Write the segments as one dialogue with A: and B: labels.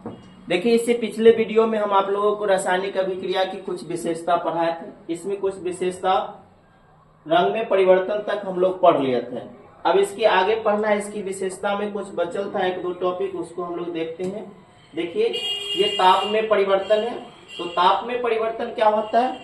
A: देखिए, इससे पिछले वीडियो में हम आप लोगों को रासायनिक अभिक्रिया की कुछ विशेषता पढ़ाए थे। इसमें कुछ विशेषता रंग में परिवर्तन तक हम लोग पढ़ लिए थे। अब इसके आगे पढ़ना है, इसकी विशेषता में कुछ बचल था, एक दो टॉपिक, उसको हम लोग देखते हैं। देखिए, ये ताप में परिवर्तन है। तो ताप में परिवर्तन क्या होता है,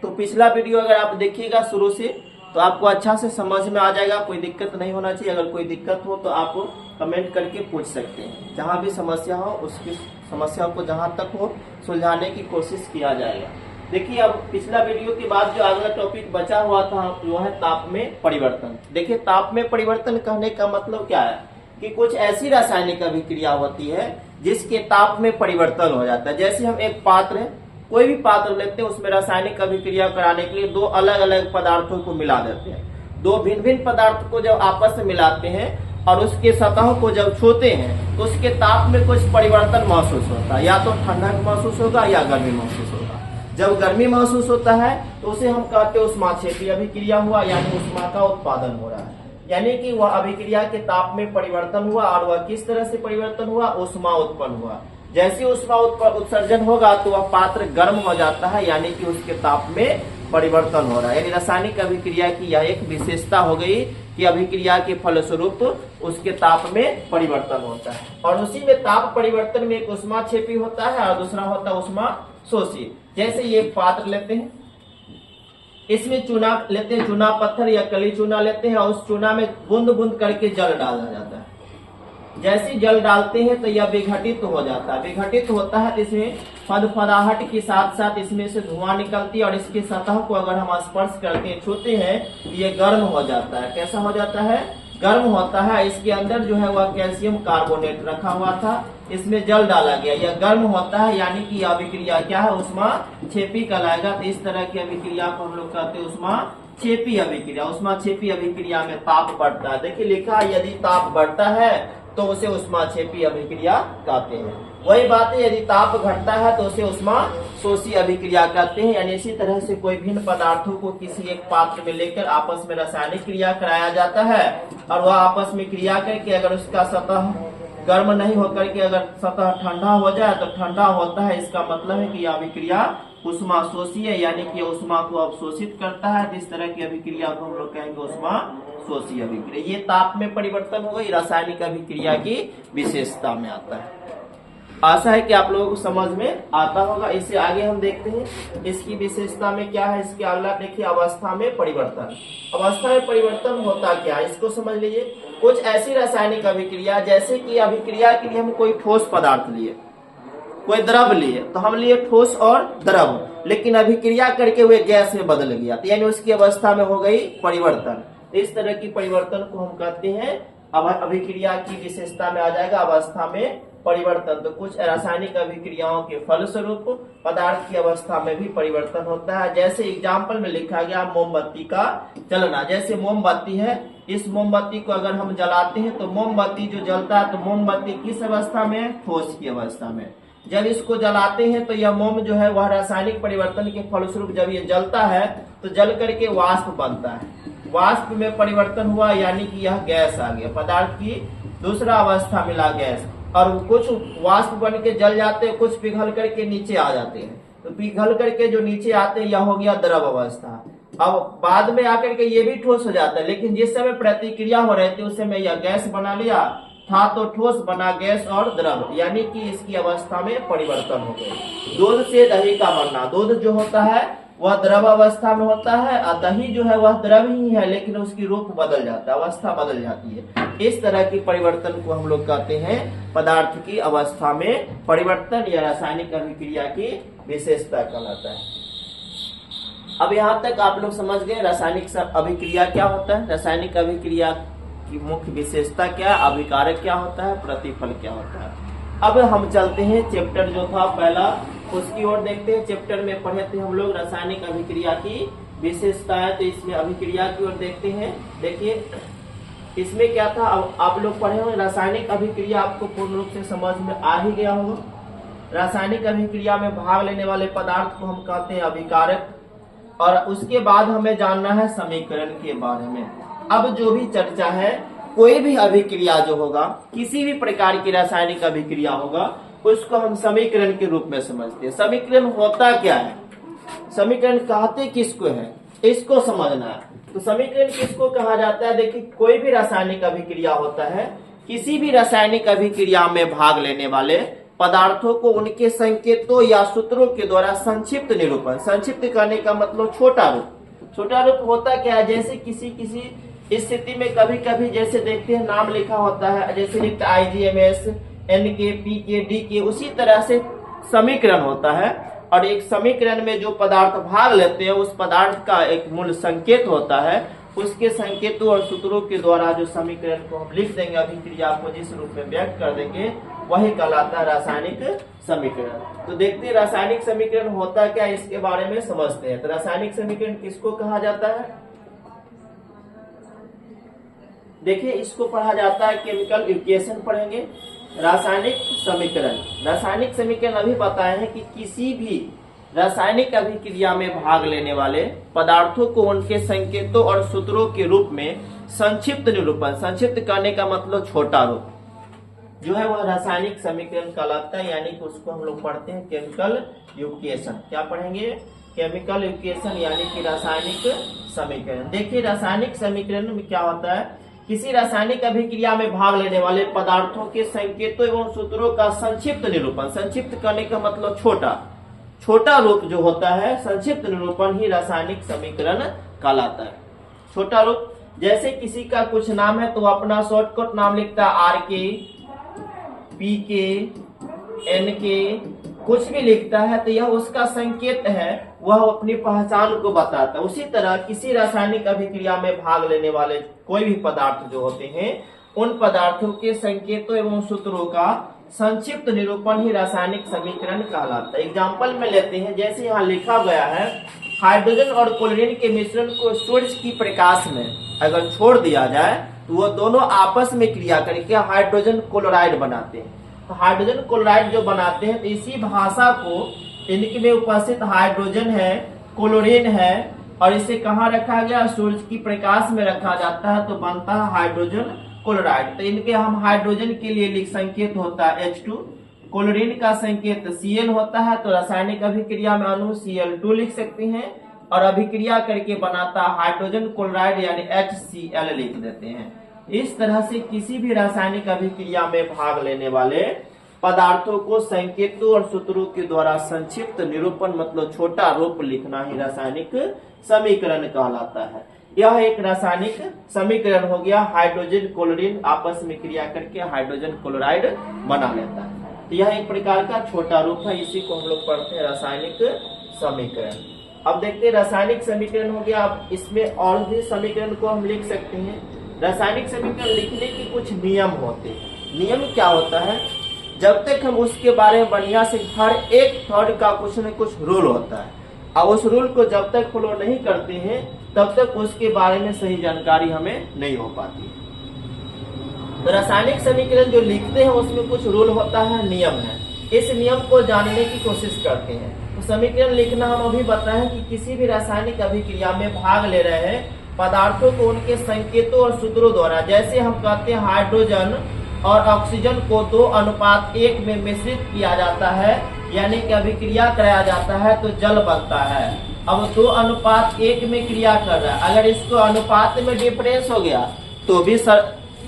A: तो पिछला वीडियो अगर आप देखिएगा शुरू से तो आपको अच्छा से समझ में आ जाएगा, कोई दिक्कत नहीं होना चाहिए। अगर कोई दिक्कत हो तो आप कमेंट करके पूछ सकते हैं। जहां भी समस्या हो उसकी समस्या को जहां तक हो सुलझाने की कोशिश किया जाएगा। देखिए, अब पिछला वीडियो के बाद जो अगला टॉपिक बचा हुआ था वो है ताप में परिवर्तन। देखिए, ताप में परिवर्तन कहने का मतलब क्या है कि कुछ ऐसी रासायनिक अभिक्रिया होती है जिसके ताप में परिवर्तन हो जाता है। जैसे हम एक पात्र है, कोई भी पात्र लेते हैं, उसमें रासायनिक अभिक्रिया कराने के लिए दो अलग अलग पदार्थों को मिला देते हैं। दो भिन्न भिन्न पदार्थ को जब आपस में मिलाते हैं और उसके सतह को जब छूते हैं तो उसके ताप में कुछ परिवर्तन महसूस होता है। या तो ठंडक महसूस होगा या गर्मी महसूस होगा। जब गर्मी महसूस होता है तो उसे हम कहते हैं ऊष्माक्षेपी अभिक्रिया हुआ, यानी ऊष्मा का उत्पादन हो रहा है। यानी कि वह अभिक्रिया के ताप में परिवर्तन हुआ। और वह किस तरह से परिवर्तन हुआ, ऊष्मा उत्पन्न हुआ। जैसे ऊष्मा उत्सर्जन होगा तो वह पात्र गर्म हो जाता है, यानी कि उसके ताप में परिवर्तन हो रहा है। यानी रासायनिक अभिक्रिया की यह एक विशेषता हो गई कि अभिक्रिया के फलस्वरूप उसके ताप में परिवर्तन होता है। और उसी में ताप परिवर्तन में एक ऊष्माक्षेपी होता है और दूसरा होता है ऊष्मा शोषी। जैसे ये एक पात्र लेते हैं, इसमें चूना लेते हैं, चूना पत्थर या कली चूना लेते हैं और उस चूना में बूंद बूंद करके जल डाला जाता है। जैसे जल डालते हैं तो यह विघटित हो जाता है। विघटित होता है तो इसमें फदफदाहट के साथ साथ इसमें से धुआं निकलती है और इसकी सतह को अगर हम स्पर्श करते हैं, छूते हैं, ये गर्म हो जाता है। कैसा हो जाता है, गर्म होता है। इसके अंदर जो है वह कैल्शियम कार्बोनेट रखा हुआ था, इसमें जल डाला गया, यह गर्म होता है। यानी कि यह अभिक्रिया क्या है, ऊष्माक्षेपी कहलाएगा। तो इस तरह की अभिक्रिया को हम लोग कहते हैं ऊष्माक्षेपी अभिक्रिया। ऊष्माक्षेपी अभिक्रिया में ताप बढ़ता है। देखिए लिखा, यदि ताप बढ़ता है तो उसे ऊष्माक्षेपी अभिक्रिया कहते हैं। वही बात है, यदि ताप घटता है तो उसे ऊष्मा शोषी अभिक्रिया कहते हैं। यानी इसी तरह से कोई भिन्न पदार्थों को किसी एक पात्र में लेकर आपस में रासायनिक क्रिया कराया जाता है और वह आपस में क्रिया करके अगर उसका सतह गर्म नहीं होकर के अगर सतह ठंडा हो जाए तो ठंडा होता है। इसका मतलब है कि यह अभिक्रिया ऊष्मा शोषी है, यानी कि ऊष्मा को अवशोषित करता है। इस तरह की अभिक्रिया को हम लोग कहेंगे ऊष्मा शोषी अभिक्रिया। ये ताप में परिवर्तन हो गई, रासायनिक अभिक्रिया की विशेषता में आता है। आशा है कि आप लोगों को समझ में आता होगा। इससे आगे हम देखते हैं इसकी विशेषता में क्या है। इसके अगला देखिए, अवस्था में परिवर्तन। अवस्था में परिवर्तन होता क्या है, इसको समझ लीजिए। कुछ ऐसी रासायनिक अभिक्रिया, जैसे कि अभिक्रिया के लिए हम कोई ठोस पदार्थ लिए, कोई द्रव लिए, तो हम लिए ठोस और द्रव, लेकिन अभिक्रिया करके हुए गैस में बदल गया, तो यानी उसकी अवस्था में हो गई परिवर्तन। इस तरह की परिवर्तन को हम कहते हैं अभिक्रिया की विशेषता में आ जाएगा अवस्था में परिवर्तन। तो कुछ रासायनिक अभिक्रियाओं के फलस्वरूप पदार्थ की अवस्था में भी परिवर्तन होता है। जैसे एग्जाम्पल में लिखा गया मोमबत्ती का जलना। जैसे मोमबत्ती है, इस मोमबत्ती को अगर हम जलाते हैं तो मोमबत्ती जो जलता है, तो मोमबत्ती किस अवस्था में है, ठोस की अवस्था में। जब इसको जलाते हैं तो यह मोम जो है वह रासायनिक परिवर्तन के फलस्वरूप जब ये जलता है तो जल करके वाष्प बनता है। वाष्प में परिवर्तन हुआ, यानी कि यह गैस आ गया, पदार्थ की दूसरा अवस्था मिला गैस। और कुछ वाष्प बन के जल जाते हैं, कुछ पिघल करके नीचे आ जाते हैं। तो पिघल करके जो नीचे आते हैं यह हो गया द्रव अवस्था। अब बाद में आकर के ये भी ठोस हो जाता है, लेकिन जिस समय प्रतिक्रिया हो रही थी उस समय यह गैस बना लिया था, तो ठोस बना गैस और द्रव, यानी कि इसकी अवस्था में परिवर्तन हो गया। दूध से दही का बनना। दूध जो होता है वह द्रव अवस्था में होता है और दही जो है वह द्रव ही है, लेकिन उसकी रूप बदल जाता है, अवस्था बदल जाती है। इस तरह की परिवर्तन को हम लोग कहते हैं पदार्थ की अवस्था में परिवर्तन या रासायनिक अभिक्रिया की विशेषता कहलाता है। अब यहाँ तक आप लोग समझ गए रासायनिक अभिक्रिया क्या होता है, रासायनिक अभिक्रिया की मुख्य विशेषता क्या है, अभिकारक क्या होता है, प्रतिफल क्या होता है। अब हम चलते हैं चैप्टर जो था पहला उसकी ओर देखते हैं। चैप्टर में पढ़े थे हम लोग रासायनिक अभिक्रिया की विशेषताएं, तो इसमें अभिक्रिया की ओर देखते हैं। देखिए इसमें क्या था, अब आप लोग पढ़े होंगे रासायनिक अभिक्रिया, आपको पूर्ण रूप से समझ में आ ही गया होगा। रासायनिक अभिक्रिया में भाग लेने वाले पदार्थ को हम कहते हैं अभिकारक, और उसके बाद हमें जानना है समीकरण के बारे में। अब जो भी चर्चा है, कोई भी अभिक्रिया जो होगा, किसी भी प्रकार की रासायनिक अभिक्रिया होगा, उसको हम समीकरण के रूप में समझते हैं। समीकरण होता क्या है, समीकरण कहते किसको है, इसको समझना है। तो समीकरण किसको कहा जाता है? देखिए, कोई भी रासायनिक अभिक्रिया होता है, किसी भी रासायनिक अभिक्रिया में भाग लेने वाले पदार्थों को उनके संकेतों या सूत्रों के द्वारा संक्षिप्त निरूपण, संक्षिप्त करने का मतलब छोटा रूप। छोटा रूप होता क्या है? जैसे किसी स्थिति में कभी कभी जैसे देखते हैं नाम लिखा होता है, जैसे लिखता IGMS, NK, PK, DK, उसी तरह से समीकरण होता है। और एक समीकरण में जो पदार्थ भाग लेते हैं उस पदार्थ का एक मूल संकेत होता है, उसके संकेतों और सूत्रों के द्वारा जो समीकरण को हम लिख देंगे, अभिक्रिया को जिस रूप में व्यक्त कर देंगे, वही कहलाता है रासायनिक समीकरण। तो देखते हैं रासायनिक समीकरण होता क्या, इसके बारे में समझते हैं। तो रासायनिक समीकरण किसको कहा जाता है? देखिए, इसको पढ़ा जाता है केमिकल इक्वेशन पढ़ेंगे। रासायनिक समीकरण, रासायनिक समीकरण अभी बताए हैं कि किसी भी रासायनिक अभिक्रिया में भाग लेने वाले पदार्थों को उनके संकेतों और सूत्रों के रूप में संक्षिप्त निरूपण, संक्षिप्त करने का मतलब छोटा रूप जो है वह रासायनिक समीकरण कहलाता है। यानी कि उसको हम लोग पढ़ते हैं केमिकल इक्वेशन। क्या पढ़ेंगे? केमिकल इक्वेशन, यानी कि रासायनिक समीकरण। देखिए, रासायनिक समीकरण में क्या होता है? किसी रासायनिक अभिक्रिया में भाग लेने वाले पदार्थों के संकेतों एवं सूत्रों का संक्षिप्त निरूपण, संक्षिप्त करने का मतलब छोटा रूप जो होता है, संक्षिप्त निरूपण ही रासायनिक समीकरण कहलाता है। छोटा रूप, जैसे किसी का कुछ नाम है तो अपना शॉर्टकट नाम लिखता है RK, PK, NK, कुछ भी लिखता है तो यह उसका संकेत है, वह अपनी पहचान को बताता है। उसी तरह किसी रासायनिक अभिक्रिया में भाग लेने वाले कोई भी पदार्थ जो होते हैं, उन पदार्थों के संकेतों एवं सूत्रों का संक्षिप्त निरूपण ही रासायनिक समीकरण कहलाता है। एग्जाम्पल में लेते हैं, जैसे यहाँ लिखा गया है, हाइड्रोजन और क्लोरीन के मिश्रण को सूर्य की प्रकाश में अगर छोड़ दिया जाए तो वो दोनों आपस में क्रिया करके हाइड्रोजन क्लोराइड बनाते हैं। तो हाइड्रोजन क्लोराइड जो बनाते हैं, तो इसी भाषा को इनके में उपस्थित हाइड्रोजन है, क्लोरीन है, और इसे कहाँ रखा गया? सूर्य की प्रकाश में रखा जाता है तो बनता है हाइड्रोजन क्लोराइड। तो इनके हम हाइड्रोजन के लिए लिख संकेत होता है H2, क्लोरीन का संकेत Cl होता है, तो रासायनिक अभिक्रिया में अणु Cl2 लिख सकते हैं, और अभिक्रिया करके बनाता हाइड्रोजन क्लोराइड यानी HCl लिख देते हैं। इस तरह से किसी भी रासायनिक अभिक्रिया में भाग लेने वाले पदार्थों को संकेतों और सूत्रों के द्वारा संक्षिप्त निरूपण मतलब छोटा रूप लिखना ही रासायनिक समीकरण कहलाता है। यह एक रासायनिक समीकरण हो गया। हाइड्रोजन क्लोरीन आपस में क्रिया करके हाइड्रोजन क्लोराइड बना लेता है। तो यह एक प्रकार का छोटा रूप है, इसी को हम लोग पढ़ते हैं रासायनिक समीकरण। अब देखते हैं रासायनिक समीकरण हो गया। अब इसमें और भी समीकरण को हम लिख सकते हैं। रासायनिक समीकरण लिखने के कुछ नियम होते हैं। नियम क्या होता है? जब तक हम उसके बारे में बढ़िया से हर एक थर्ड का कुछ न कुछ रूल होता है, और उस रूल को जब तक फॉलो नहीं करते हैं तब तक उसके बारे में सही जानकारी हमें नहीं हो पाती। तो रासायनिक समीकरण जो लिखते हैं उसमें कुछ रूल होता है, नियम है। इस नियम को जानने की कोशिश करते हैं। तो समीकरण लिखना हम अभी बताएं कि किसी भी रासायनिक अभिक्रिया में भाग ले रहे हैं पदार्थों को उनके संकेतों और सूत्रों द्वारा, जैसे हम कहते हैं हाइड्रोजन और ऑक्सीजन को 2:1 में मिश्रित किया जाता है, यानी कि अभिक्रिया कराया जाता है तो जल बनता है। अब 2:1 में क्रिया कर रहा है, अगर इसको अनुपात में डिफरेंस हो गया तो भी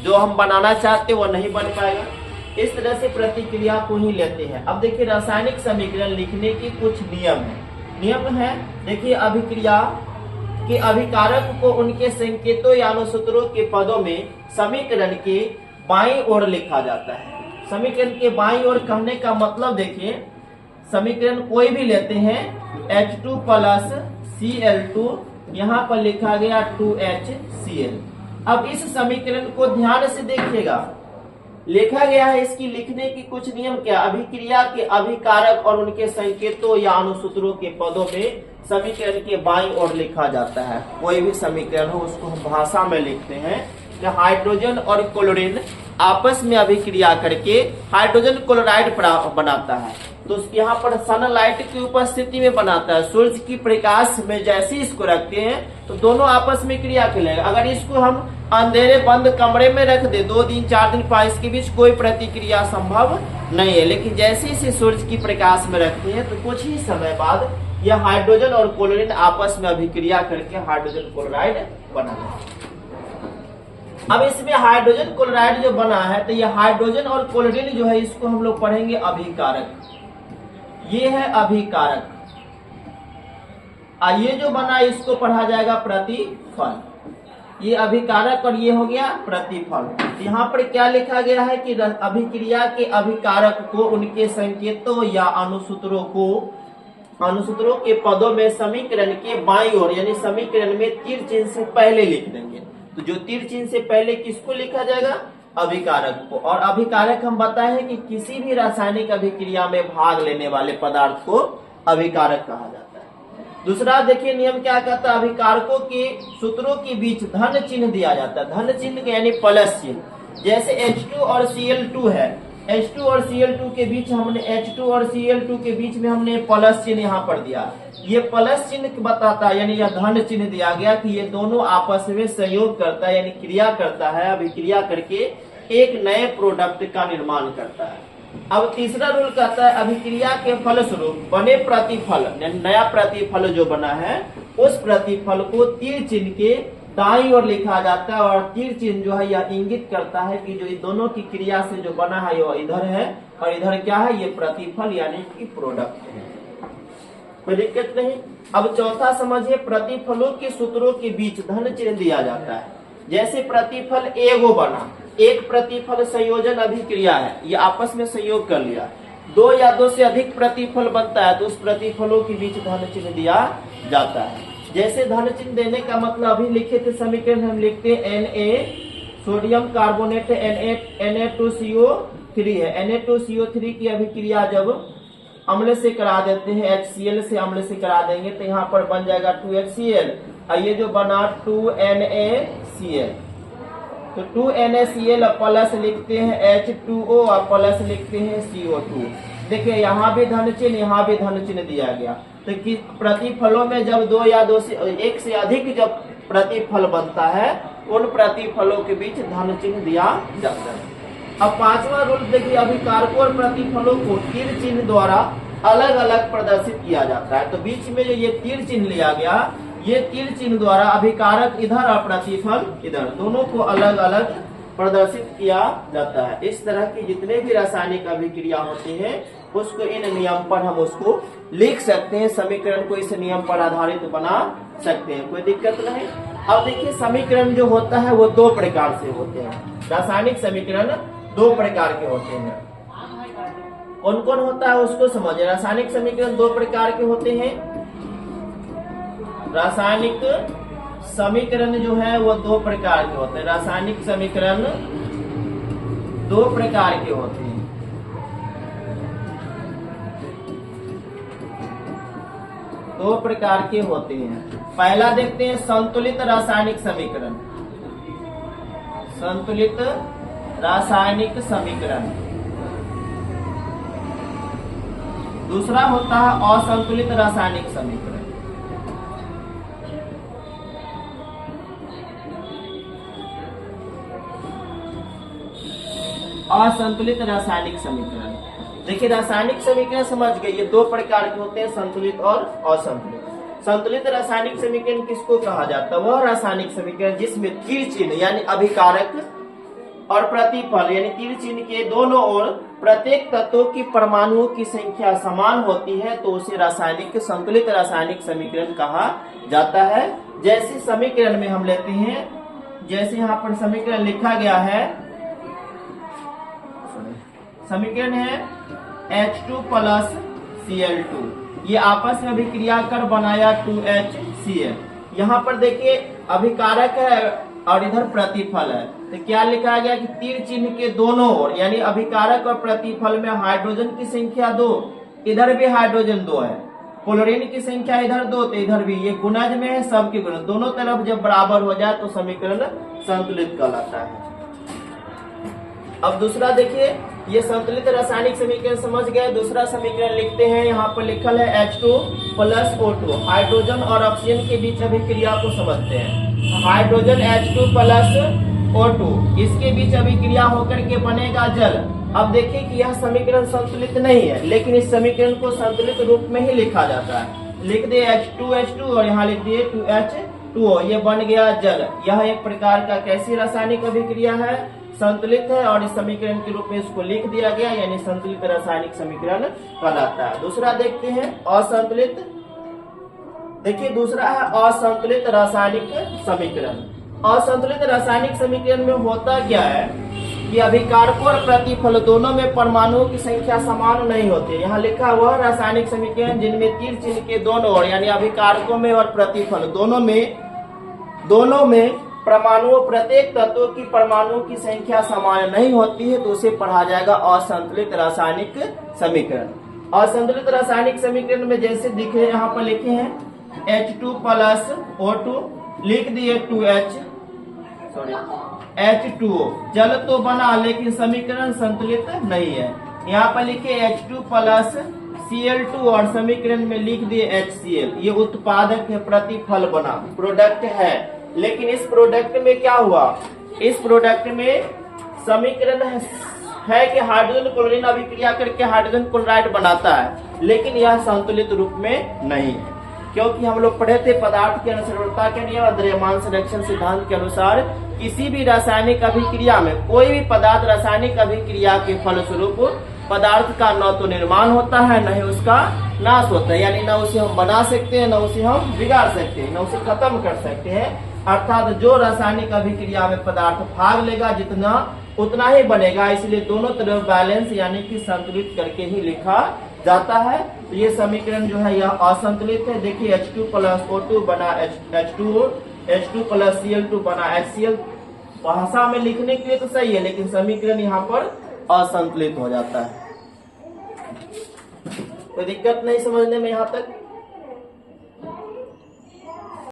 A: जो हम बनाना चाहते वो नहीं बन पाएगा। इस तरह से प्रतिक्रिया को ही लेते हैं। अब देखिए, रासायनिक समीकरण लिखने के कुछ नियम है। नियम है, देखिए, अभिक्रिया के अभिकारक को उनके संकेतों या अनुसूत्रों के पदों में समीकरण के बाईं ओर लिखा जाता है। समीकरण के बाईं ओर कहने का मतलब देखिए, समीकरण कोई भी लेते हैं, H2 + Cl2, यहाँ पर लिखा गया 2HCl। अब इस समीकरण को ध्यान से देखिएगा, लिखा गया है। इसकी लिखने की कुछ नियम क्या? अभिक्रिया के अभिकारक और उनके संकेतों या अनुसूत्रों के पदों में समीकरण के बाईं ओर लिखा जाता है। कोई भी समीकरण हो उसको हम भाषा में लिखते हैं कि हाइड्रोजन और क्लोरीन आपस में अभिक्रिया करके हाइड्रोजन क्लोराइड बनाता है। तो यहाँ पर सनलाइट की उपस्थिति में बनाता है। सूर्य की प्रकाश में जैसे इसको रखते हैं तो दोनों आपस में क्रिया करेगा। अगर इसको हम अंधेरे बंद कमरे में रख दे 2 दिन 4 दिन 5 के बीच कोई प्रतिक्रिया संभव नहीं है, लेकिन जैसे इसे सूर्य की प्रकाश में रखते हैं तो कुछ ही समय बाद यह हाइड्रोजन और क्लोरीन आपस में अभिक्रिया करके हाइड्रोजन क्लोराइड बनाता है। अब इसमें हाइड्रोजन क्लोराइड जो बना है तो यह हाइड्रोजन और क्लोरीन जो है इसको हम लोग पढ़ेंगे अभिकारक। ये है अभिकारक। ये जो बना इसको पढ़ा जाएगा प्रतिफल। ये अभिकारक और ये हो गया प्रतिफल। यहाँ पर क्या लिखा गया है कि अभिक्रिया के अभिकारक को उनके संकेतों या अनुसूत्रों के पदों में समीकरण के बाईं ओर यानी समीकरण में तीर चिन्ह से पहले लिख देंगे। तो जो तीर चिन्ह से पहले किसको लिखा जाएगा? अभिकारक को। और अभिकारक हम बताए हैं कि किसी भी रासायनिक अभिक्रिया में भाग लेने वाले पदार्थ को अभिकारक कहा जाता है। दूसरा देखिए नियम क्या कहता है, अभिकारकों के सूत्रों के बीच धन चिन्ह दिया जाता है। धन चिन्ह यानी प्लस चिन्ह। जैसे H2 और Cl2 है, H2 और Cl2 के बीच हमने H2 और Cl2 के बीच में हमने प्लस चिन्ह यहाँ पर दिया। ये प्लस चिन्ह बताता है यानी यह धन चिन्ह दिया गया कि ये दोनों आपस में सहयोग करता है यानी क्रिया करता है, अभिक्रिया करके एक नए प्रोडक्ट का निर्माण करता है। अब तीसरा रूल कहता है अभिक्रिया के फलस्वरूप बने प्रतिफल, नया प्रतिफल जो बना है उस प्रतिफल को तीर चिन्ह के दाईं ओर लिखा जाता है। और तीर चिन्ह जो है यह इंगित करता है कि जो दोनों की क्रिया से जो बना है वह इधर है और इधर क्या है, ये प्रतिफल यानी कि प्रोडक्ट है। कोई दिक्कत नहीं। अब चौथा समझिए, प्रतिफलों के सूत्रों के बीच धन चिन्ह दिया जाता है। जैसे प्रतिफल एगो बना, एक प्रतिफल संयोजन अभिक्रिया है, ये आपस में संयोग कर लिया। 2 या 2 से अधिक प्रतिफल बनता है तो उस प्रतिफलों के बीच धन चिन्ह दिया जाता है। जैसे धन चिन्ह देने का मतलब अभी लिखे थे समीकरण हम लिखते हैं Na सोडियम कार्बोनेट Na2CO3 है। Na2CO3 की अभिक्रिया जब अम्ल से करा देते हैं, HCl से अम्ल से करा देंगे तो यहाँ पर बन जाएगा 2HCl और ये जो बना 2NaCl। तो 2NaCl प्लस लिखते हैं H2O और प्लस लिखते हैं CO2। देखिए यहाँ भी धन चिन्ह, यहाँ भी धन चिन्ह दिया गया। तो कि प्रतिफलों में जब 2 या 2 से 1 से अधिक जब प्रतिफल बनता है उन प्रतिफलों के बीच धन चिन्ह दिया जाता है। अब पांचवा रूल देखिए, अभिकारकों और प्रतिफलों को तीर चिन्ह द्वारा अलग अलग प्रदर्शित किया जाता है। तो बीच में जो ये तीर चिन्ह लिया गया, ये तीर चिन्ह द्वारा अभिकारक इधर और प्रतिफल इधर, दोनों को अलग अलग प्रदर्शित किया जाता है। इस तरह की जितने भी रासायनिक अभिक्रिया होती है उसको इन नियम पर हम उसको लिख सकते हैं, समीकरण को इस नियम पर आधारित बना सकते हैं, कोई दिक्कत नहीं। अब देखिए समीकरण जो होता है वो 2 प्रकार से होते हैं। रासायनिक समीकरण 2 प्रकार के होते हैं। कौन कौन होता है उसको समझिए। रासायनिक समीकरण 2 प्रकार के होते हैं। रासायनिक समीकरण जो है वो 2 प्रकार के होते हैं। रासायनिक समीकरण 2 प्रकार के होते हैं। दो प्रकार के होते हैं। पहला देखते हैं संतुलित रासायनिक समीकरण। संतुलित रासायनिक समीकरण। दूसरा होता है असंतुलित रासायनिक समीकरण। असंतुलित रासायनिक समीकरण। देखिए रासायनिक समीकरण समझ गए, ये 2 प्रकार के होते हैं, संतुलित और असंतुलित। संतुलित रासायनिक समीकरण किसको कहा जाता है? वह रासायनिक समीकरण जिसमें तीर चिन्ह यानी अभिकारक और प्रतिफल यानी तीर चिन्ह के दोनों ओर प्रत्येक तत्वों की परमाणुओं की संख्या समान होती है, तो उसे रासायनिक संतुलित रासायनिक समीकरण कहा जाता है। जैसे समीकरण में हम लेते हैं, जैसे यहाँ पर समीकरण लिखा गया है, समीकरण है H2 प्लस Cl2, ये आपस में अभिक्रिया कर बनाया 2HCl। यहाँ पर देखिए अभिकारक है और इधर प्रतिफल है, तो क्या लिखा गया कि तीर चिन्ह के दोनों ओर यानी अभिकारक और प्रतिफल में हाइड्रोजन की संख्या 2, इधर भी हाइड्रोजन 2 है, क्लोरीन की संख्या इधर 2 तो इधर भी, ये गुणज में है, सबके गुण दोनों तरफ जब बराबर हो जाए तो समीकरण संतुलित कहलाता है। अब दूसरा देखिए, ये संतुलित रासायनिक समीकरण समझ गए। दूसरा समीकरण लिखते हैं, यहाँ पर लिखल है H2 प्लस O2। हाइड्रोजन और ऑक्सीजन के बीच अभिक्रिया को समझते हैं। हाइड्रोजन H2 प्लस O2, इसके बीच अभिक्रिया होकर के बनेगा जल। अब देखिए कि यह समीकरण संतुलित नहीं है, लेकिन इस समीकरण को संतुलित रूप में ही लिखा जाता है। लिख दे H2H2 और यहाँ लिख दिए 2H2O, ये बन गया जल। यह एक प्रकार का कैसी रासायनिक अभिक्रिया है, संतुलित है, और इस समीकरण के रूप में इसको लिख दिया गया, यानी संतुलित रासायनिक समीकरण कहलाता है। दूसरा देखते हैं असंतुलित। देखिए दूसरा है असंतुलित रासायनिक समीकरण। असंतुलित रासायनिक समीकरण में होता क्या है कि अभिकारकों और प्रतिफल दोनों में परमाणुओं की संख्या समान नहीं होती। यहाँ लिखा हुआ रासायनिक समीकरण जिनमें तीर चिन्ह के दोनों ओर, यानी अभिकारकों में और प्रतिफल दोनों में परमाणुओं, प्रत्येक तत्व की परमाणुओं की संख्या समान नहीं होती है, तो उसे पढ़ा जाएगा असंतुलित रासायनिक समीकरण। असंतुलित रासायनिक समीकरण में जैसे दिखे यहाँ पर लिखे हैं H2 प्लस O2, लिख दिए 2H2O। जल तो बना लेकिन समीकरण संतुलित नहीं है। यहाँ पर लिखे H2 प्लस Cl2 और समीकरण में लिख दिए HCl। ये उत्पादक है, प्रतिफल बना, प्रोडक्ट है। लेकिन इस प्रोडक्ट में क्या हुआ, इस प्रोडक्ट में समीकरण है कि हाइड्रोजन क्लोरीन अभिक्रिया करके हाइड्रोजन क्लोराइड बनाता है, लेकिन यह संतुलित रूप में नहीं है। क्योंकि हम लोग पढ़े थे पदार्थ की अनुसरणता के नियम और द्रव्यमान संरक्षण सिद्धांत के अनुसार किसी भी रासायनिक अभिक्रिया में कोई भी पदार्थ रासायनिक अभिक्रिया के फलस्वरूप पदार्थ का न तो निर्माण होता है, न ही उसका नाश होता है। यानी न उसे हम बना सकते हैं, न उसे हम बिगाड़ सकते हैं, न उसे खत्म कर सकते हैं। अर्थात जो रासायनिक अभिक्रिया में पदार्थ भाग लेगा जितना उतना ही बनेगा। इसलिए दोनों तरफ बैलेंस यानी कि संतुलित करके ही लिखा जाता है। तो ये समीकरण जो है यह असंतुलित है। देखिए H2 प्लस O2 बना H2O, H2 प्लस Cl2 बना HCl। भाषा में लिखने के लिए तो सही है, लेकिन समीकरण यहाँ पर असंतुलित हो जाता है। कोई दिक्कत नहीं समझने में यहाँ तक।